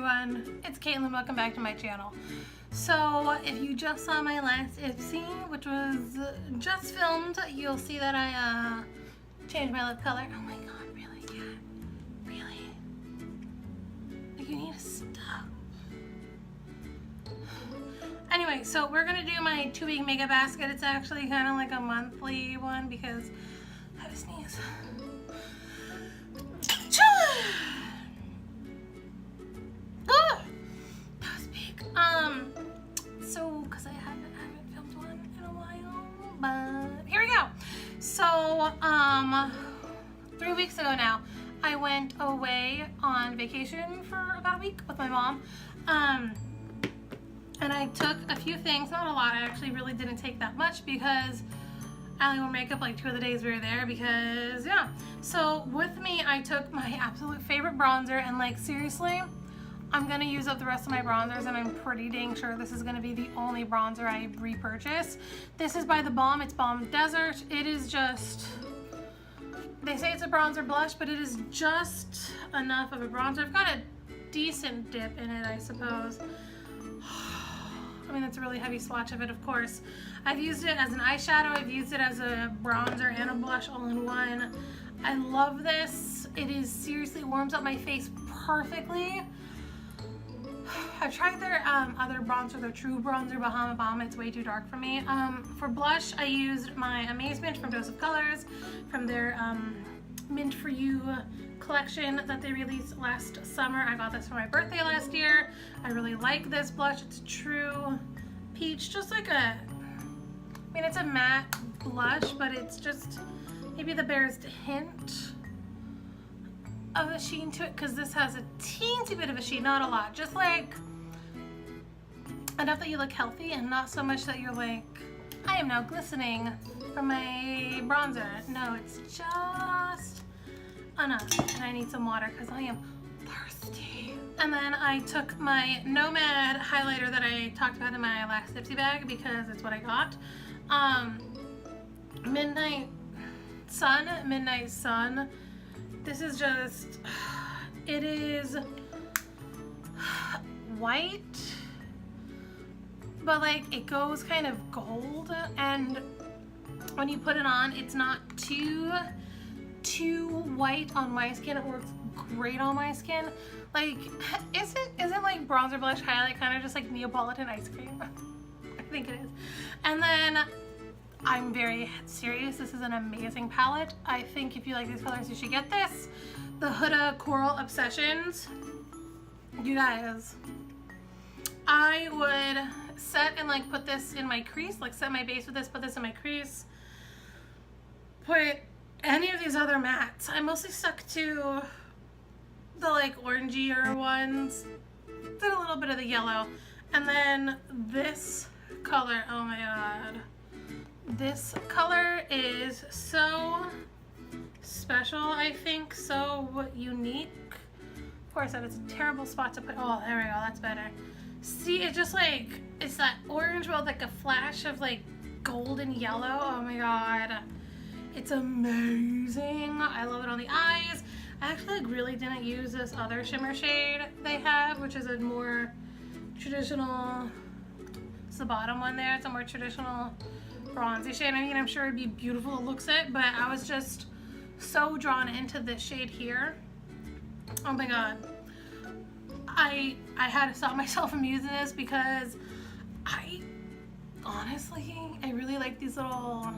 everyone, it's Caitlin. Welcome back to my channel. So if you just saw my last Ipsy, which was just filmed, you'll see that I changed my lip color. Oh my god, really? Yeah, really? Like, you need to stop. Anyway, so we're gonna do my 2-week makeup basket. It's actually kind of like a monthly one because I have a sneeze. So because I haven't filmed one in a while, but here we go. So 3 weeks ago now, I went away on vacation for about a week with my mom, and I took a few things, not a lot. I actually really didn't take that much because I only wore makeup like 2 of the days we were there because, yeah. So with me, I took my absolute favorite bronzer, and like seriously, I'm gonna use up the rest of my bronzers, and I'm pretty dang sure this is gonna be the only bronzer I repurchase. This is by The Balm. It's Balm Desert. It is just, they say it's a bronzer blush, but it is just enough of a bronzer. I've got a decent dip in it, I suppose. I mean, it's a really heavy swatch of it, of course. I've used it as an eyeshadow. I've used it as a bronzer and a blush all in one. I love this. It is seriously warms up my face perfectly. I've tried their other bronzer, their True Bronzer Bahama Balm. It's way too dark for me. For blush, I used my Amazement from Dose of Colors, from their Mint For You collection that they released last summer. I got this for my birthday last year. I really like this blush. It's a true peach, just like a, I mean, it's a matte blush, but it's just maybe the barest hint of a sheen to it, because this has a teensy bit of a sheen, not a lot, just like enough that you look healthy and not so much that you're like, I am now glistening from my bronzer. No, it's just enough, and I need some water because I am thirsty. And then I took my Nomad highlighter that I talked about in my last Ipsy bag because it's what I got. Midnight Sun. This is just, it is white, but like it goes kind of gold, and when you put it on, it's not too white on my skin. It works great on my skin. Like, isn't like bronzer, blush, highlight kind of just like Neapolitan ice cream? I think it is. And then I'm very serious. This is an amazing palette. I think if you like these colors, you should get this. The Huda Coral Obsessions. You guys, I would set and like put this in my crease, like set my base with this, put this in my crease. Put any of these other mattes. I mostly stuck to the like orangier ones. Did a little bit of the yellow. And then this color, oh my god. This color is so special, I think, so unique. Of course, that is a terrible spot to put. Oh, there we go, that's better. See, it just like, it's that orange with like a flash of like golden yellow. Oh my god. It's amazing. I love it on the eyes. I actually like really didn't use this other shimmer shade they have, which is a more traditional, it's the bottom one there. It's a more traditional bronzy shade. I mean, I'm sure it'd be beautiful to look at, but I was just so drawn into this shade here. Oh my god. I had to stop myself from using this because I really like these little,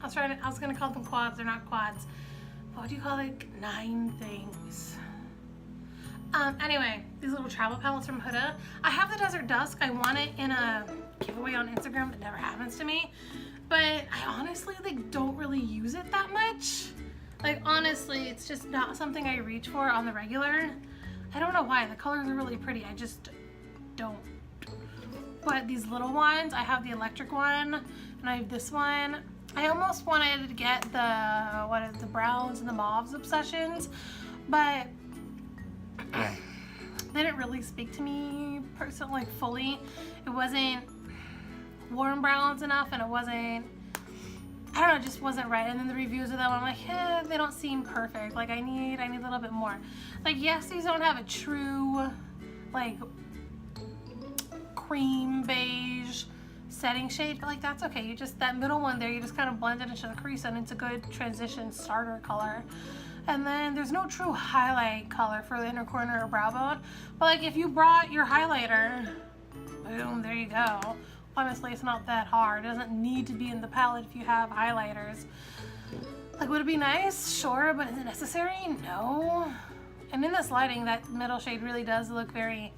I was gonna call them quads. They're not quads. What do you call it? 9 things. Anyway, these little travel palettes from Huda. I have the Desert Dusk. I want it in a giveaway on Instagram. That never happens to me. But I honestly like don't really use it that much. Like honestly, it's just not something I reach for on the regular. I don't know why. The colors are really pretty. I just don't. But these little ones, I have the electric one and I have this one. I almost wanted to get the browns and the mauves obsessions, but they didn't really speak to me personally, like fully. It wasn't warm browns enough, and it wasn't I don't know, it just wasn't right. And then the reviews of them, I'm like, they don't seem perfect. Like I need a little bit more. Like yes, these don't have a true like cream beige setting shade, but like that's okay. You just, that middle one there, you just kind of blend it into the crease and it's a good transition starter color. And then there's no true highlight color for the inner corner or brow bone. But like if you brought your highlighter, boom, there you go. Honestly, it's not that hard. It doesn't need to be in the palette if you have highlighters. Like would it be nice? Sure, but is it necessary? No. And in this lighting, that middle shade really does look very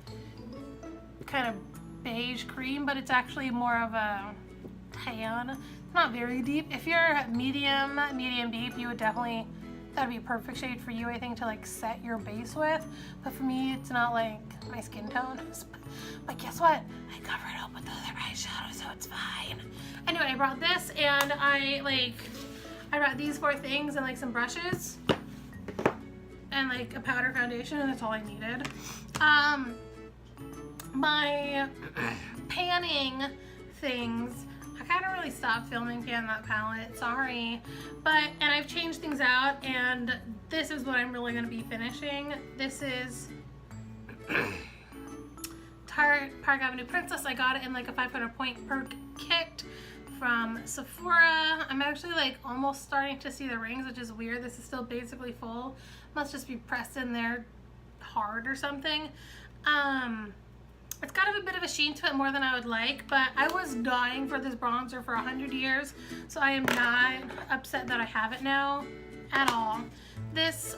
kind of beige cream, but it's actually more of a tan. It's not very deep. If you're medium deep, you would definitely, that'd be a perfect shade for you, I think, to like set your base with. But for me, it's not like my skin tone. But guess what? I covered up with the other eyeshadow, so it's fine. Anyway, I brought this and I brought these 4 things and like some brushes and like a powder foundation, and that's all I needed. My panning things, I kind of really stopped filming pan that palette, sorry. And I've changed things out, and this is what I'm really going to be finishing. This is Tarte Park Avenue Princess. I got it in like a 500 point perk kit from Sephora. I'm actually like almost starting to see the rings, which is weird. This is still basically full. Must just be pressed in there hard or something. It's got a bit of a sheen to it, more than I would like, but I was dying for this bronzer for 100 years, so I am not upset that I have it now at all. This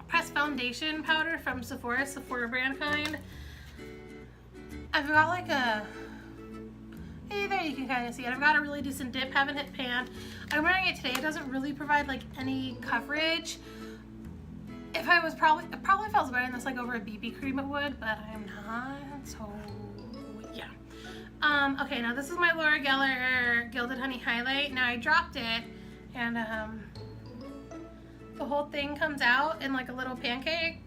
pressed foundation powder from Sephora brand kind. I've got like a, hey, there you can kind of see it. I've got a really decent dip, haven't hit pan. I'm wearing it today. It doesn't really provide like any coverage. If I was probably if I was wearing this like over a BB cream it would, but I'm not, so yeah. Okay, now this is my Laura Geller Gilded Honey highlight. Now I dropped it and the whole thing comes out in like a little pancake.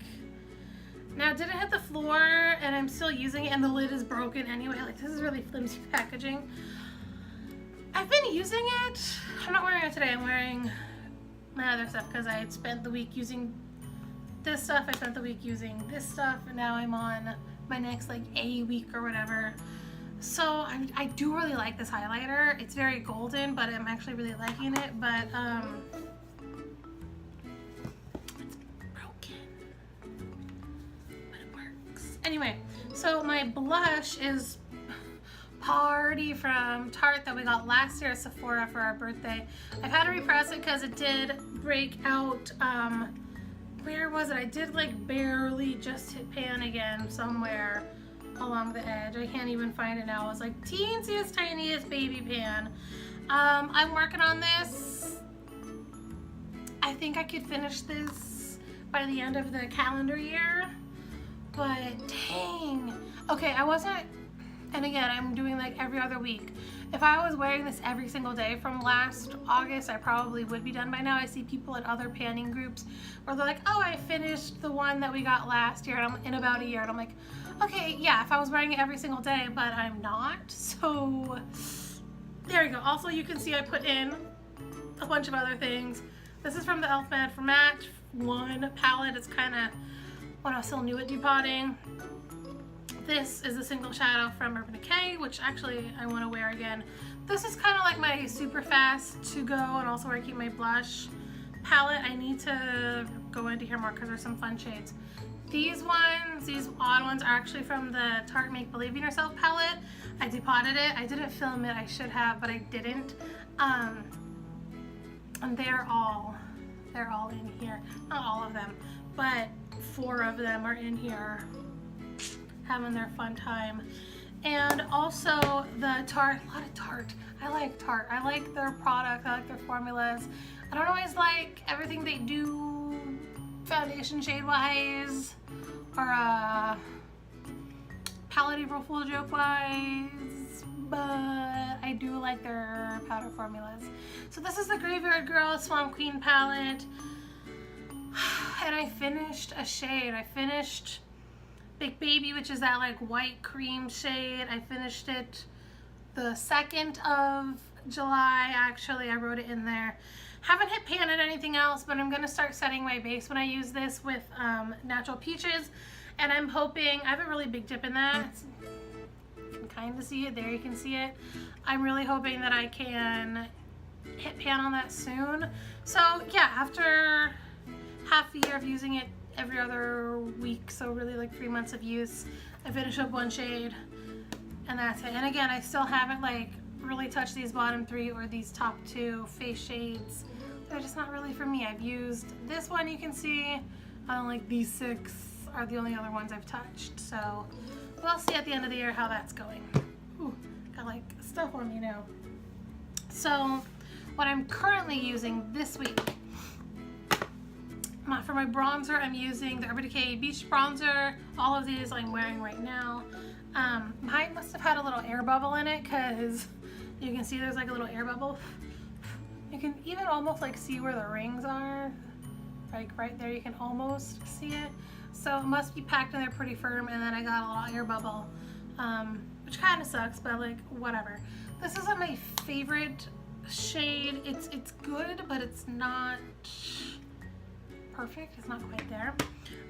Now it didn't hit the floor and I'm still using it, and the lid is broken anyway. Like this is really flimsy packaging. I've been using it. I'm not wearing it today. I'm wearing my other stuff because I had spent the week using this stuff. I spent the week using this stuff, and now I'm on my next like A week or whatever. So I do really like this highlighter. It's very golden, but I'm actually really liking it. But it's broken, but it works. Anyway, so my blush is Party from Tarte that we got last year at Sephora for our birthday. I've had to repress it because it did break out. Where was it? I did like barely just hit pan again somewhere along the edge. I can't even find it now. It was like teensiest, tiniest baby pan. I'm working on this. I think I could finish this by the end of the calendar year, but dang. Okay, I wasn't, and again, I'm doing like every other week. If I was wearing this every single day from last August, I probably would be done by now. I see people in other panning groups where they're like, oh, I finished the one that we got last year and I'm in about a year. And I'm like, okay, yeah, if I was wearing it every single day, but I'm not. So there you go. Also, you can see I put in a bunch of other things. This is from the e.l.f. Mad for Match 1 palette. It's kind of when I was still new at depotting. This is a single shadow from Urban Decay, which actually I want to wear again. This is kind of like my super fast to go, and also where I keep my blush palette. I need to go into here more because there's some fun shades. These ones, these odd ones, are actually from the Tarte Make Believe in Yourself palette. I depotted it. I didn't film it. I should have, but I didn't. And they're all in here. Not all of them, but 4 of them are in here, having their fun time. And also the Tarte, a lot of Tarte. I like Tarte. I like their product. I like their formulas. I don't always like everything they do foundation shade wise or palette April Fool joke wise, but I do like their powder formulas. So this is the Graveyard Girl Swamp Queen palette, and I finished a shade. I finished Big Baby, which is that like white cream shade. I finished it the 2nd of July, actually. I wrote it in there. Haven't hit pan at anything else, but I'm going to start setting my base when I use this with Natural Peaches. And I'm hoping, I have a really big dip in that. You can kind of see it. There you can see it. I'm really hoping that I can hit pan on that soon. So yeah, after half a year of using it every other week, so really like 3 months of use, I finished up one shade and that's it. And again, I still haven't like really touched these bottom 3 or these top 2 face shades. They're just not really for me. I've used this one, you can see. Like these 6 are the only other ones I've touched. So we'll see at the end of the year how that's going. Ooh, got like stuff on me now. So what I'm currently using this week, for my bronzer, I'm using the Urban Decay Beach Bronzer. All of these I'm wearing right now. Mine must have had a little air bubble in it because you can see there's like a little air bubble. You can even almost like see where the rings are. Like right there, you can almost see it. So it must be packed in there pretty firm, and then I got a little air bubble, which kind of sucks, but like whatever. This isn't my favorite shade. It's good, but it's not perfect. It's not quite there.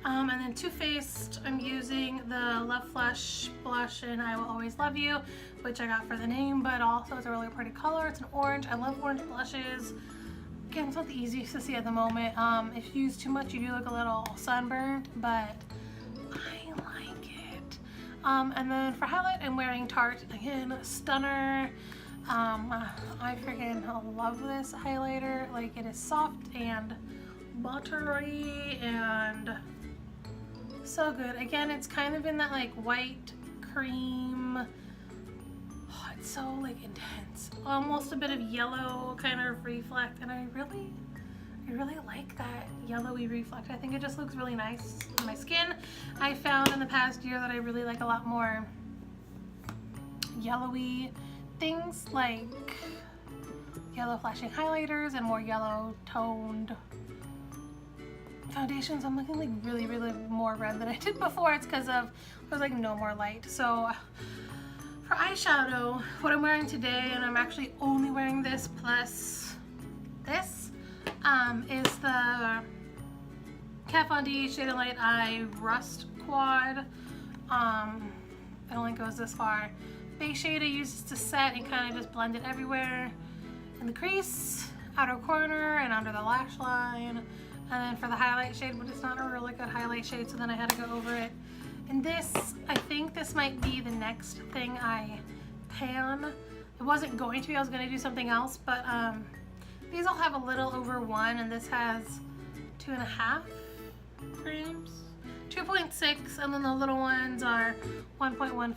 And then Too Faced, I'm using the Love Flush blush in I Will Always Love You, which I got for the name, but also it's a really pretty color. It's an orange. I love orange blushes. Again, it's not the easiest to see at the moment. If you use too much, you do look a little sunburned, but I like it. And then for highlight, I'm wearing Tarte. Again, Stunner. I freaking love this highlighter. Like, it is soft and buttery and so good. Again, it's kind of in that like white cream. Oh, it's so like intense. Almost a bit of yellow kind of reflect, and I really like that yellowy reflect. I think it just looks really nice on my skin. I found in the past year that I really like a lot more yellowy things, like yellow flashing highlighters and more yellow toned foundations. I'm looking like really more red than I did before. It's because of there's like no more light. So for eyeshadow, what I'm wearing today, and I'm actually only wearing this plus this, is the Kat Von D Shade of Light Eye Rust Quad. It only goes this far. Base shade I use to set and kind of just blend it everywhere in the crease, outer corner, and under the lash line. And then for the highlight shade, but it's not a really good highlight shade, so then I had to go over it. And this, I think this might be the next thing I pan. It wasn't going to be, I was going to do something else, but these all have a little over 1, and this has 2.5 grams. 2.6, and then the little ones are 1.15,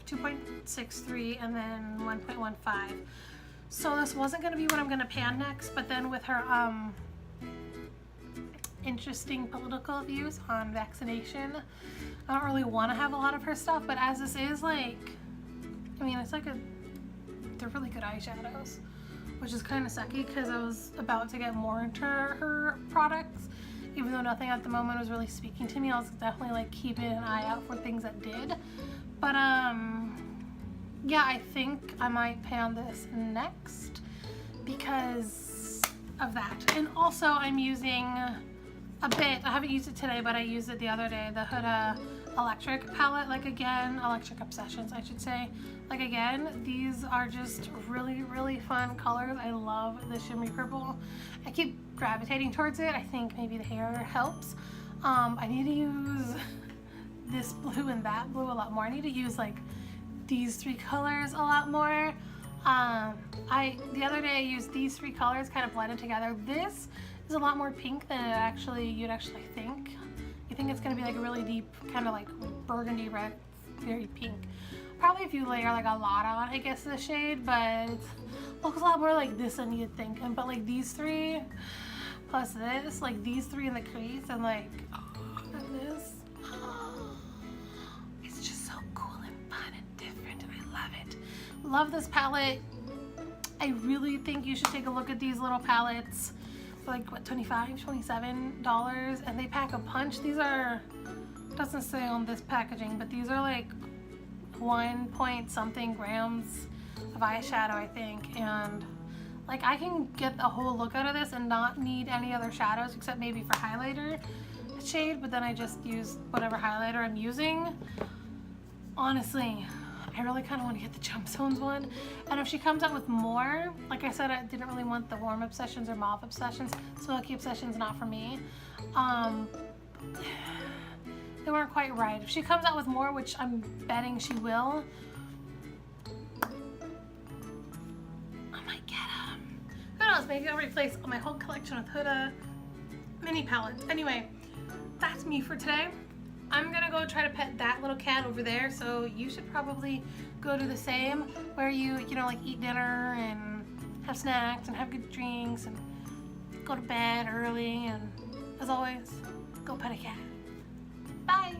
2.63, and then 1.15. So this wasn't going to be what I'm going to pan next, but then with her interesting political views on vaccination, I don't really want to have a lot of her stuff, but as this is like, I mean, it's like they're really good eyeshadows, which is kind of sucky because I was about to get more into her products. Even though nothing at the moment was really speaking to me, I was definitely like keeping an eye out for things that did. But yeah, I think I might pan this next because of that. And also I'm using a bit, I haven't used it today, but I used it the other day, the Huda Electric palette, like again, Electric Obsessions I should say. Like again, these are just really fun colors. I love the shimmery purple. I keep gravitating towards it. I think maybe the hair helps. I need to use this blue and that blue a lot more. I need to use like these 3 colors a lot more. The other day I used these 3 colors kind of blended together. This is a lot more pink than you'd actually think. You think it's gonna be like a really deep kind of like burgundy red, very pink. Probably if you layer like a lot on, I guess, the shade, but it looks a lot more like this than you'd think. But like these 3 plus this, like these 3 in the crease, and like and this, it's just so cool and fun and different, and I love it. Love this palette. I really think you should take a look at these little palettes. For like what, $25, $27, and they pack a punch. These are, doesn't say on this packaging, but these are like 1 point something grams of eyeshadow, I think, and like I can get a whole look out of this and not need any other shadows except maybe for highlighter shade, but then I just use whatever highlighter I'm using. Honestly, I really kind of want to get the Jump Zones one, and if she comes out with more, like I said, I didn't really want the Warm Obsessions or Mauve Obsessions. Smoky Obsessions, not for me. They weren't quite right. If she comes out with more, which I'm betting she will, I might get them. Who knows, maybe I'll replace my whole collection with Huda mini palettes. Anyway, that's me for today. I'm gonna go try to pet that little cat over there, so you should probably go do the same, where you know, like eat dinner and have snacks and have good drinks and go to bed early, and as always, go pet a cat. Bye!